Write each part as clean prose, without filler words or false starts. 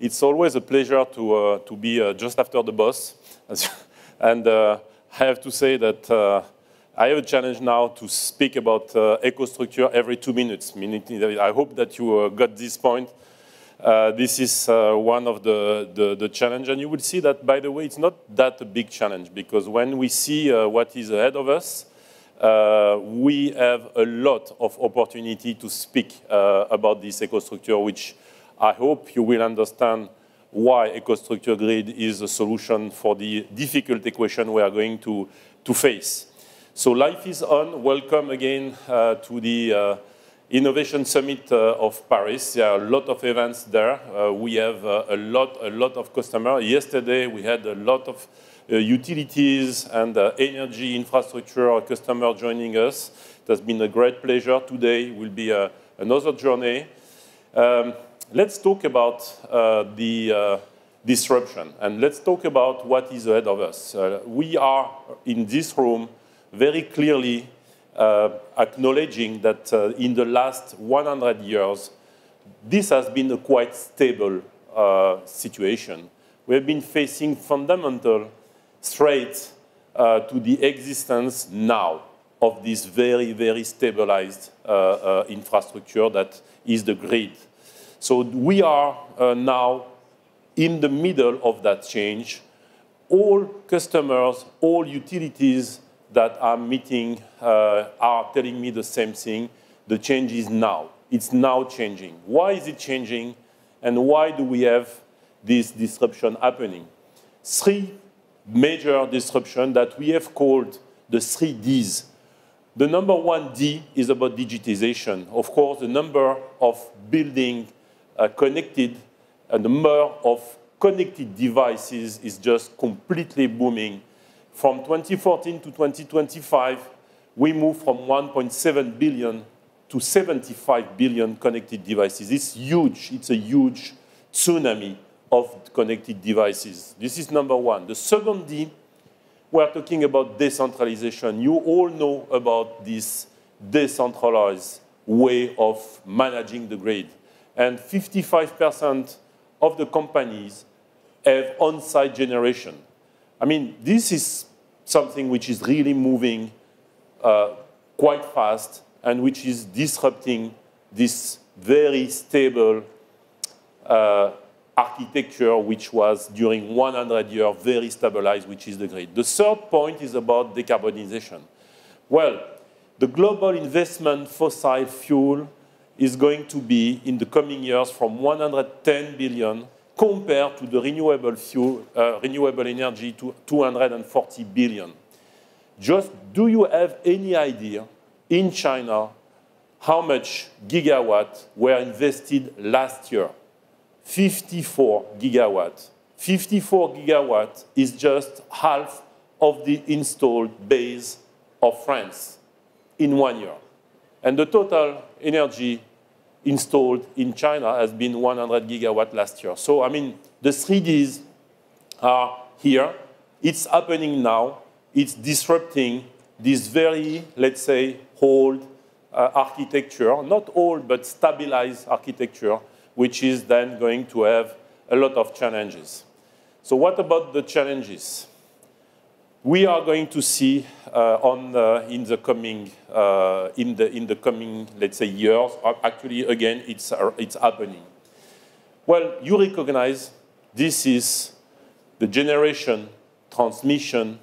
It's always a pleasure to be just after the boss. And I have to say that I have a challenge now to speak about EcoStruxure every 2 minutes. I hope that you got this point. This is one of the challenge. And you will see that, by the way, it's not that a big challenge, because when we see what is ahead of us, we have a lot of opportunity to speak about this EcoStruxure, which I hope you will understand why EcoStruxure Grid is a solution for the difficult equation we are going to face. So life is on. Welcome again to the Innovation Summit of Paris. There are a lot of events there. We have a lot of customers. Yesterday, we had a lot of utilities and energy infrastructure customers joining us. It has been a great pleasure. Today will be another journey. Let's talk about the disruption, and let's talk about what is ahead of us. We are in this room very clearly acknowledging that in the last 100 years, this has been a quite stable situation. We have been facing fundamental threats to the existence now of this very, very stabilized infrastructure that is the grid. So we are now in the middle of that change. All customers, all utilities that I'm meeting are telling me the same thing. The change is now. It's now changing. Why is it changing? And why do we have this disruption happening? 3 major disruptions that we have called the 3 Ds. The number 1 D is about digitization. Of course, the number of buildings connected, and the number of connected devices is just completely booming. From 2014 to 2025, we moved from 1.7 billion to 75 billion connected devices. It's huge. It's a huge tsunami of connected devices. This is number 1. The second D, we're talking about decentralization. You all know about this decentralized way of managing the grid. And 55% of the companies have on-site generation. I mean, this is something which is really moving quite fast and which is disrupting this very stable architecture which was during 100 years very stabilized, which is the grid. The third point is about decarbonization. Well, the global investment fossil fuel is going to be, in the coming years, from 110 billion compared to the renewable fuel, renewable energy to 240 billion. Just, do you have any idea in China how much gigawatts were invested last year? 54 gigawatts. 54 gigawatts is just half of the installed base of France in 1 year. And the total energy installed in China has been 100 gigawatts last year. So, I mean, the 3 Ds are here. It's happening now. It's disrupting this very, let's say, old architecture, not old, but stabilized architecture, which is then going to have a lot of challenges. So what about the challenges? We are going to see in the coming, let's say, years. Actually, again, it's happening. Well, you recognize this is the generation, transmission,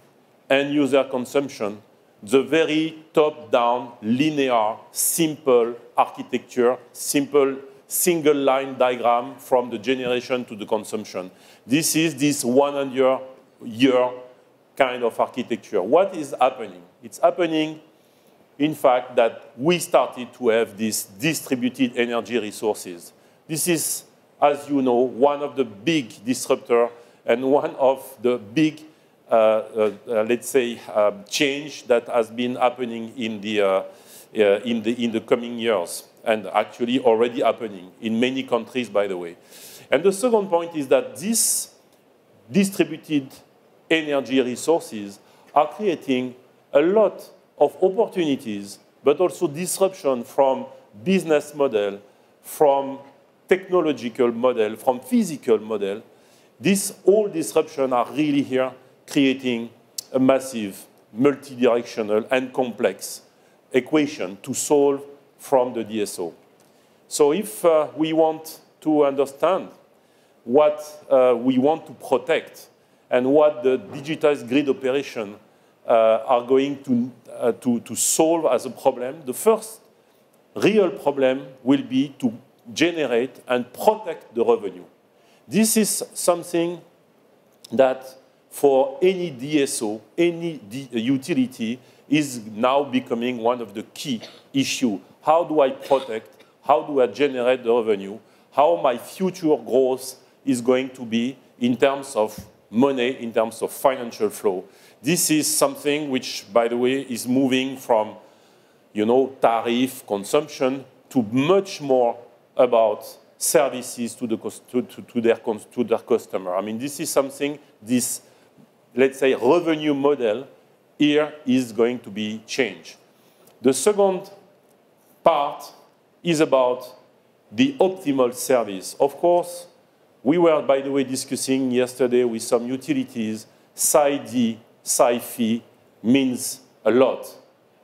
and user consumption, the very top-down, linear, simple architecture, simple single-line diagram from the generation to the consumption. This is this 100-year kind of architecture. What is happening? It's happening, in fact, that we started to have these distributed energy resources. This is, as you know, one of the big disruptors and one of the big, let's say, change that has been happening in the coming years, and actually already happening in many countries, by the way. And the second point is that these distributed energy resources are creating a lot of opportunities, but also disruption from business model, from technological model, from physical model, all disruptions are really here creating a massive, multi-directional and complex equation to solve from the DSO. So if we want to understand what we want to protect and what the digitized grid operation are going to solve as a problem, the first real problem will be to generate and protect the revenue. This is something that for any DSO, any utility, is now becoming one of the key issues. How do I protect? How do I generate the revenue? How my future growth is going to be in terms of money, in terms of financial flow. This is something which, by the way, is moving from, tariff consumption to much more about services to their customer. I mean, this is something, this, let's say, revenue model here is going to be changed. The second part is about the optimal service. Of course, we were, by the way, discussing yesterday with some utilities, PSI-D, PSI-Fee means a lot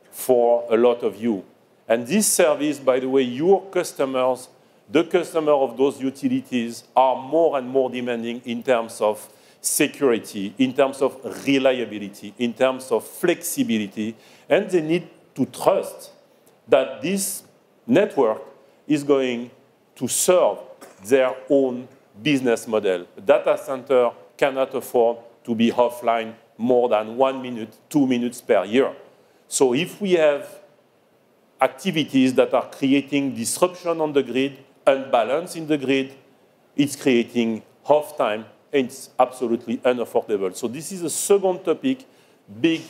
for a lot of you. And this service, by the way, your customers, the customer of those utilities are more and more demanding in terms of security, in terms of reliability, in terms of flexibility, and they need to trust that this network is going to serve their own business model. A data center cannot afford to be offline more than 1 minute, 2 minutes per year. So if we have activities that are creating disruption on the grid, unbalance in the grid, it's creating off time, and it's absolutely unaffordable. So this is a second topic, big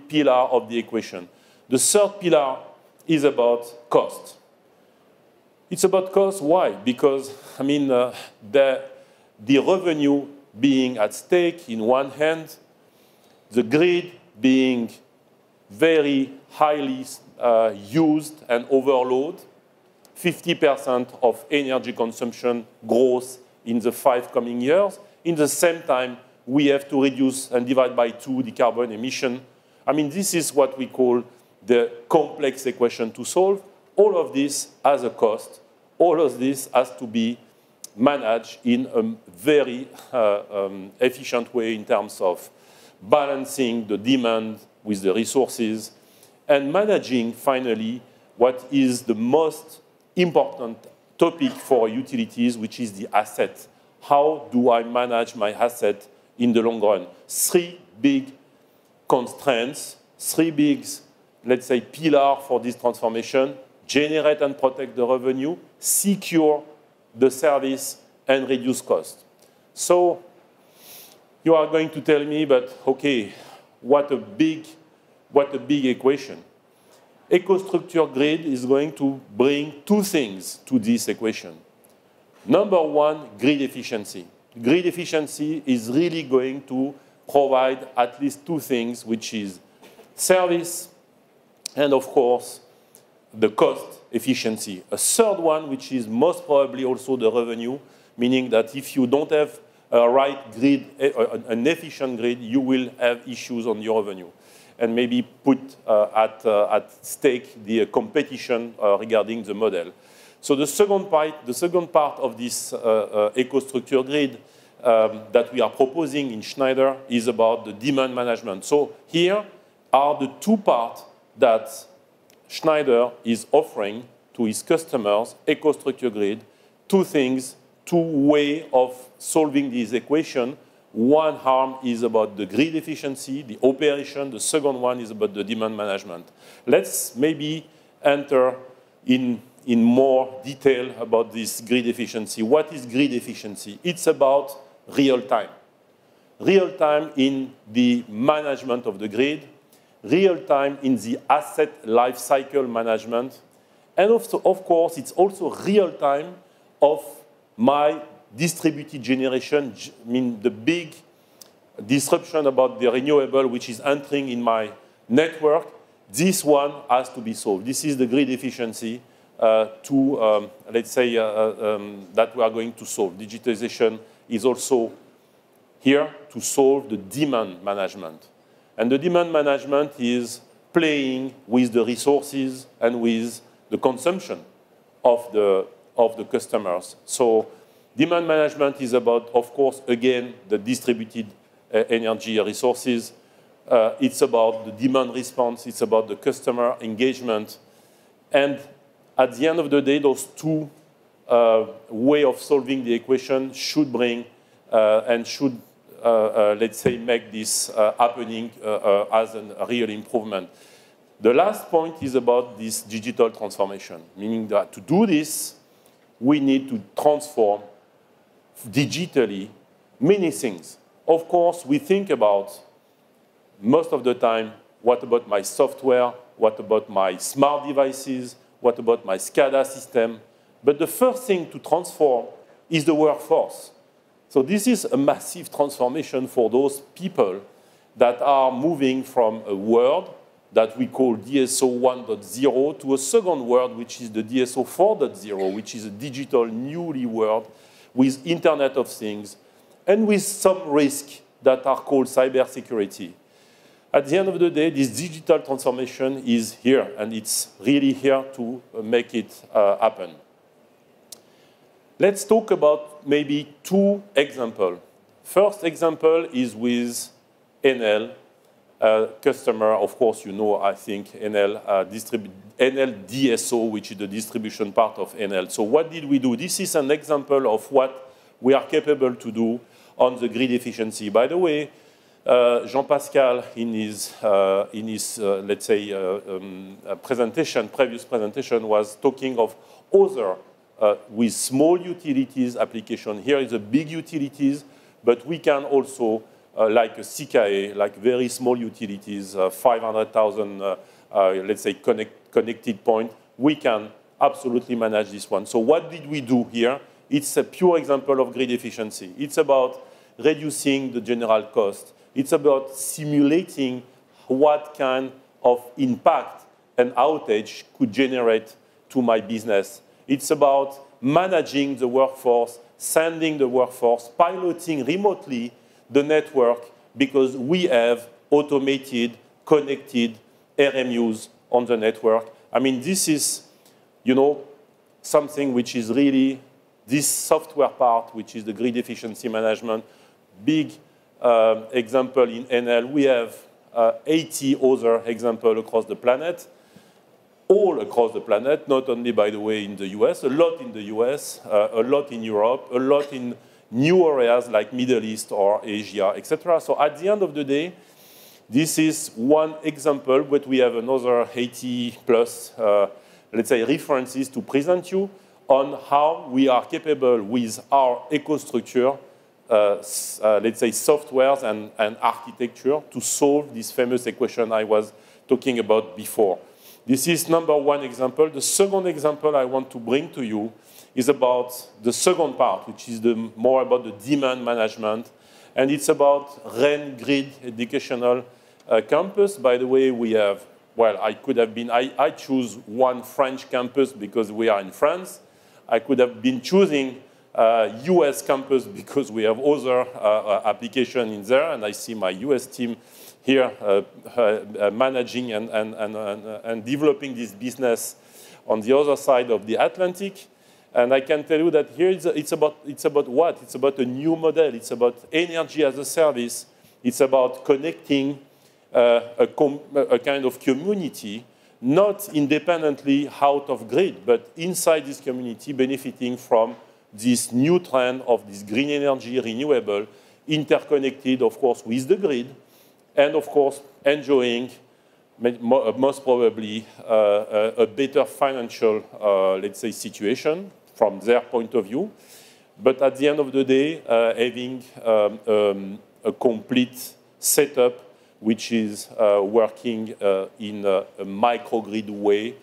pillar of the equation. The third pillar is about cost. It's about cost, why? Because, I mean, the revenue being at stake in one hand, the grid being very highly used and overloaded, 50% of energy consumption growth in the 5 coming years. In the same time, we have to reduce and divide by 2 the carbon emission. I mean, this is what we call the complex equation to solve. All of this has a cost. All of this has to be managed in a very efficient way in terms of balancing the demand with the resources and managing, finally, what is the most important topic for utilities, which is the asset. How do I manage my asset in the long run? 3 big constraints, 3 big, let's say, pillars for this transformation: generate and protect the revenue, secure the service, and reduce cost. So you are going to tell me, but okay, what a big equation. EcoStruxure Grid is going to bring 2 things to this equation. Number 1, grid efficiency. Grid efficiency is really going to provide at least 2 things, which is service and, of course, the cost efficiency. A third one, which is most probably also the revenue, meaning that if you don't have a right grid, an efficient grid, you will have issues on your revenue, and maybe put at stake the competition regarding the model. So the second part of this EcoStruxure Grid that we are proposing in Schneider is about the demand management. So here are the 2 parts that Schneider is offering to his customers, EcoStruxure Grid, 2 things, 2 ways of solving this equation. One arm is about the grid efficiency, the operation. The second one is about the demand management. Let's maybe enter in more detail about this grid efficiency. What is grid efficiency? It's about real time. Real time in the management of the grid, real time in the asset life cycle management, and also, of course, it's also real time of my distributed generation. I mean, the big disruption about the renewable which is entering in my network, this one has to be solved. This is the grid efficiency let's say, that we are going to solve. Digitization is also here to solve the demand management. And the demand management is playing with the resources and with the consumption of the customers. So demand management is about, of course, again, the distributed energy resources. It's about the demand response. It's about the customer engagement. And at the end of the day, those two ways of solving the equation should bring and should, let's say, make this happening as a real improvement. The last point is about this digital transformation, meaning that to do this, we need to transform digitally many things. Of course, we think about, most of the time, what about my software? What about my smart devices? What about my SCADA system? But the first thing to transform is the workforce. So this is a massive transformation for those people that are moving from a world that we call DSO 1.0 to a second world, which is the DSO 4.0, which is a digital newly world with Internet of Things and with some risks that are called cybersecurity. At the end of the day, this digital transformation is here, and it's really here to make it happen. Let's talk about maybe two examples. First example is with Enel, customer. Of course, you know, I think, Enel DSO, which is the distribution part of Enel. So what did we do? This is an example of what we are capable to do on the grid efficiency. By the way, Jean-Pascal, in his let's say, previous presentation, was talking of other with small utilities application. Here is a big utilities, but we can also, like a CKA, like very small utilities, 500,000, let's say, connected point, we can absolutely manage this one. So what did we do here? It's a pure example of grid efficiency. It's about reducing the general cost. It's about simulating what kind of impact an outage could generate to my business. It's about managing the workforce, sending the workforce, piloting remotely the network, because we have automated, connected RMUs on the network. I mean, this is, you know, something which is really this software part, which is the grid efficiency management. Big example in Enel. We have 80 other examples across the planet, all across the planet, not only, by the way, in the US, a lot in the US, a lot in Europe, a lot in new areas like Middle East or Asia, etc. So at the end of the day, this is one example, but we have another 80 plus, let's say, references to present you on how we are capable with our EcoStructure, let's say, softwares and architecture to solve this famous equation I was talking about before. This is number one example. The second example I want to bring to you is about the second part, which is more about the demand management. And it's about REN Grid Educational Campus. By the way, we have, well, I could have been, I choose one French campus because we are in France. I could have been choosing US campus because we have other application in there. And I see my US team here managing and developing this business on the other side of the Atlantic. And I can tell you that here it's about what? It's about a new model. It's about energy as a service. It's about connecting a kind of community, not independently out of grid, but inside this community benefiting from this new trend of this green energy, renewable, interconnected, of course, with the grid, and, of course, enjoying most probably a better financial, let's say, situation from their point of view. But at the end of the day, having a complete setup which is working in a microgrid way,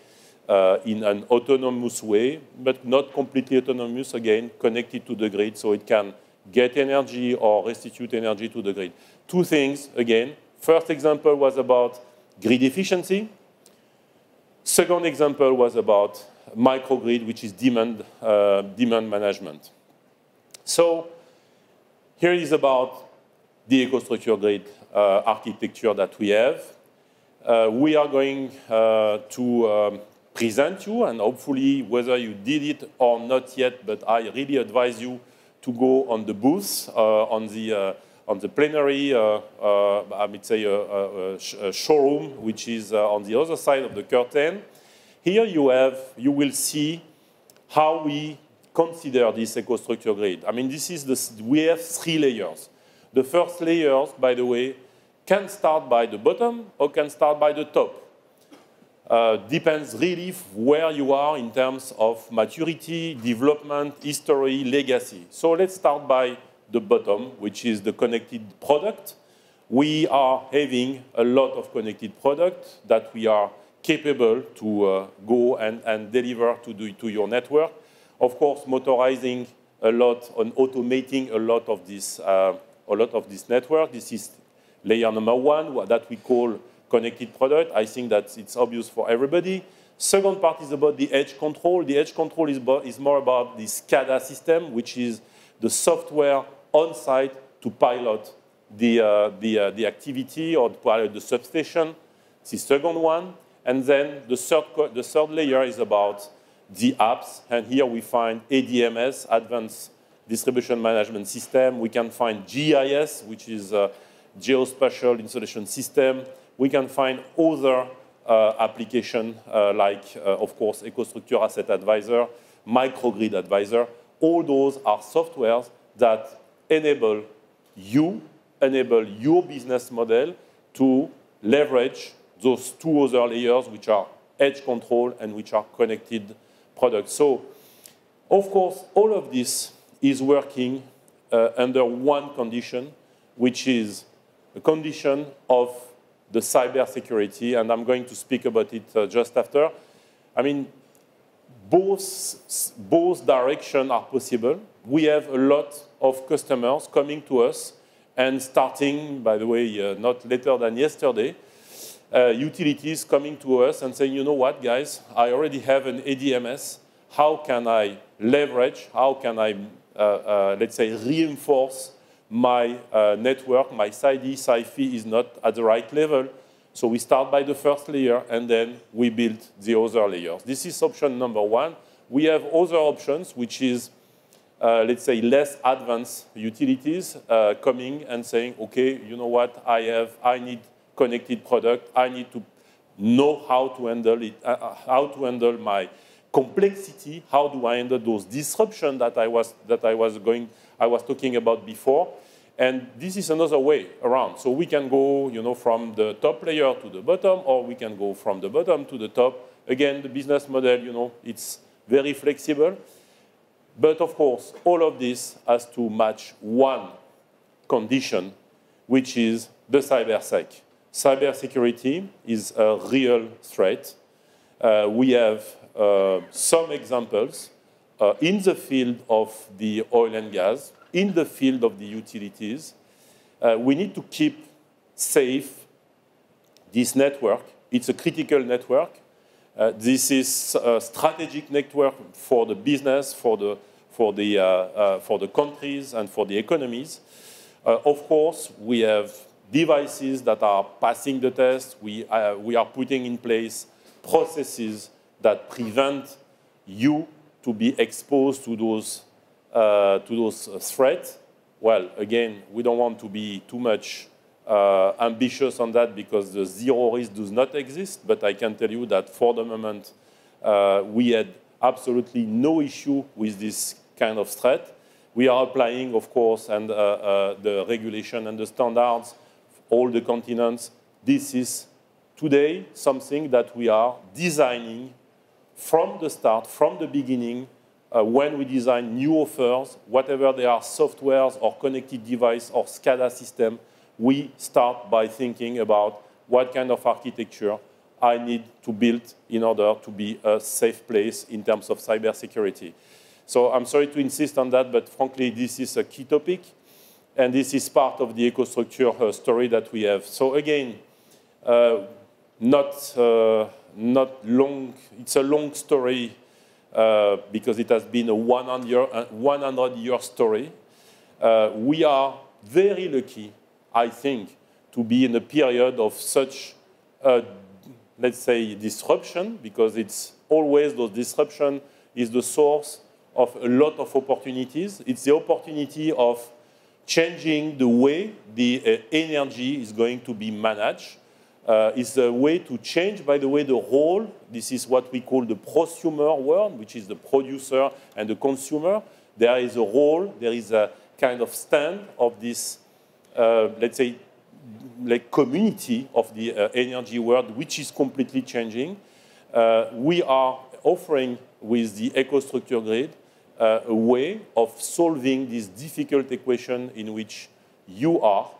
in an autonomous way, but not completely autonomous, again, connected to the grid, so it can get energy or restitute energy to the grid. Two things, again. First example was about grid efficiency. Second example was about microgrid, which is demand management. So here is about the EcoStruxure grid architecture that we have. We are going to present you, and hopefully, whether you did it or not yet, but I really advise you to go on the booth, on the plenary, I would say a showroom, which is on the other side of the curtain. Here you will see how we consider this EcoStruxure grid. I mean, we have 3 layers. The first layers, by the way, can start by the bottom or can start by the top. Depends really where you are in terms of maturity, development, history, legacy. So let's start by the bottom, which is the connected product. We are having a lot of connected product that we are capable to go and deliver to your network. Of course, motorizing a lot, on automating a lot of this network. This is layer number 1, that we call connected product. I think that it's obvious for everybody. Second part is about the edge control. The edge control is more about the SCADA system, which is the software on site to pilot the activity or to pilot the substation. It's the second one. And then the third layer is about the apps. And here we find ADMS, Advanced Distribution Management System. We can find GIS, which is Geospatial Installation System. We can find other applications like, of course, EcoStruxure Asset Advisor, Microgrid Advisor. All those are softwares that enable your business model to leverage those 2 other layers, which are edge control and which are connected products. So, of course, all of this is working under one condition, which is the condition of the cybersecurity, and I'm going to speak about it just after. I mean, both directions are possible. We have a lot of customers coming to us and starting, by the way, not later than yesterday, utilities coming to us and saying, you know what, guys, I already have an ADMS. How can I leverage, how can I, let's say, reinforce my network? My SID, SIFI is not at the right level. So we start by the first layer, and then we build the other layers. This is option number 1. We have other options, which is, let's say, less advanced utilities coming and saying, okay, you know what, I need connected product. I need to know how to handle it, how to handle my complexity. How do I handle those disruptions that I was talking about before? And this is another way around. So we can go, you know, from the top layer to the bottom, or we can go from the bottom to the top. Again, the business model, you know, it's very flexible. But of course, all of this has to match one condition, which is the cybersec. Cybersecurity is a real threat. We have some examples in the field of the oil and gas, in the field of the utilities. We need to keep safe this network. It's a critical network. This is a strategic network for the business, for the countries and for the economies. Of course, we have devices that are passing the test. We are putting in place processes that prevent you to be exposed to those threats. Well, again, we don't want to be too much ambitious on that because the zero risk does not exist. But I can tell you that for the moment, we had absolutely no issue with this kind of threat. We are applying, of course, and the regulation and the standards, all the continents. This is today something that we are designing from the start, from the beginning, when we design new offers, whatever they are, softwares or connected device or SCADA system, we start by thinking about what kind of architecture I need to build in order to be a safe place in terms of cybersecurity. So I'm sorry to insist on that, but frankly, this is a key topic, and this is part of the EcoStruxure story that we have. So again, not long. It's a long story because it has been a 100-year story. We are very lucky, I think, to be in a period of such, let's say, disruption, because it's always those disruption is the source of a lot of opportunities. It's the opportunity of changing the way the energy is going to be managed. It's a way to change, by the way, the role. This is what we call the prosumer world, which is the producer and the consumer. There is a role, there is a kind of stand of this, let's say, like community of the energy world, which is completely changing. We are offering with the EcoStruxure Grid a way of solving this difficult equation in which you are,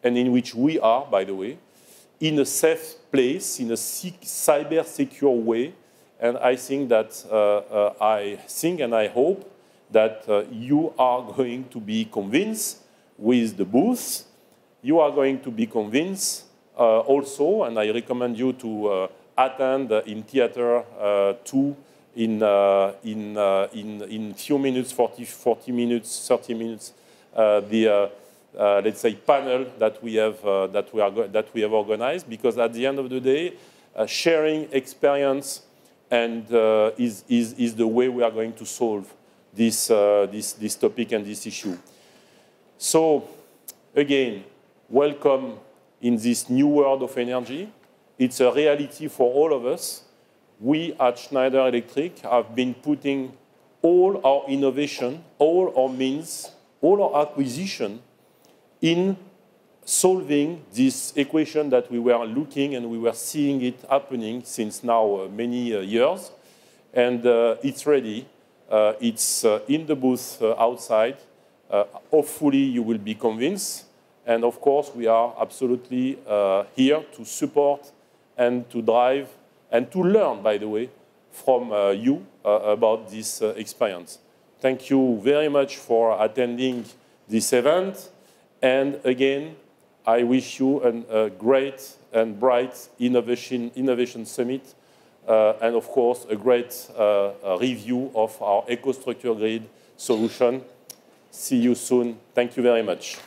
and in which we are, by the way, in a safe place, in a cyber secure way. And I think that and I hope that you are going to be convinced with the booth. You are going to be convinced also, and I recommend you to attend in Theater 2 in few minutes, 40 minutes, 30 minutes, let's say, panel that we have organized, because at the end of the day, sharing experience and is the way we are going to solve this topic and this issue. So, again, welcome in this new world of energy. It's a reality for all of us. We at Schneider Electric have been putting all our innovation, all our means, all our acquisition in solving this equation that we were looking and we were seeing it happening since now many years. And it's ready. It's in the booth outside. Hopefully you will be convinced. And of course, we are absolutely here to support and to drive and to learn, by the way, from you about this experience. Thank you very much for attending this event. And again, I wish you a great and bright innovation summit, and of course, a great review of our EcoStruxure Grid solution. See you soon. Thank you very much.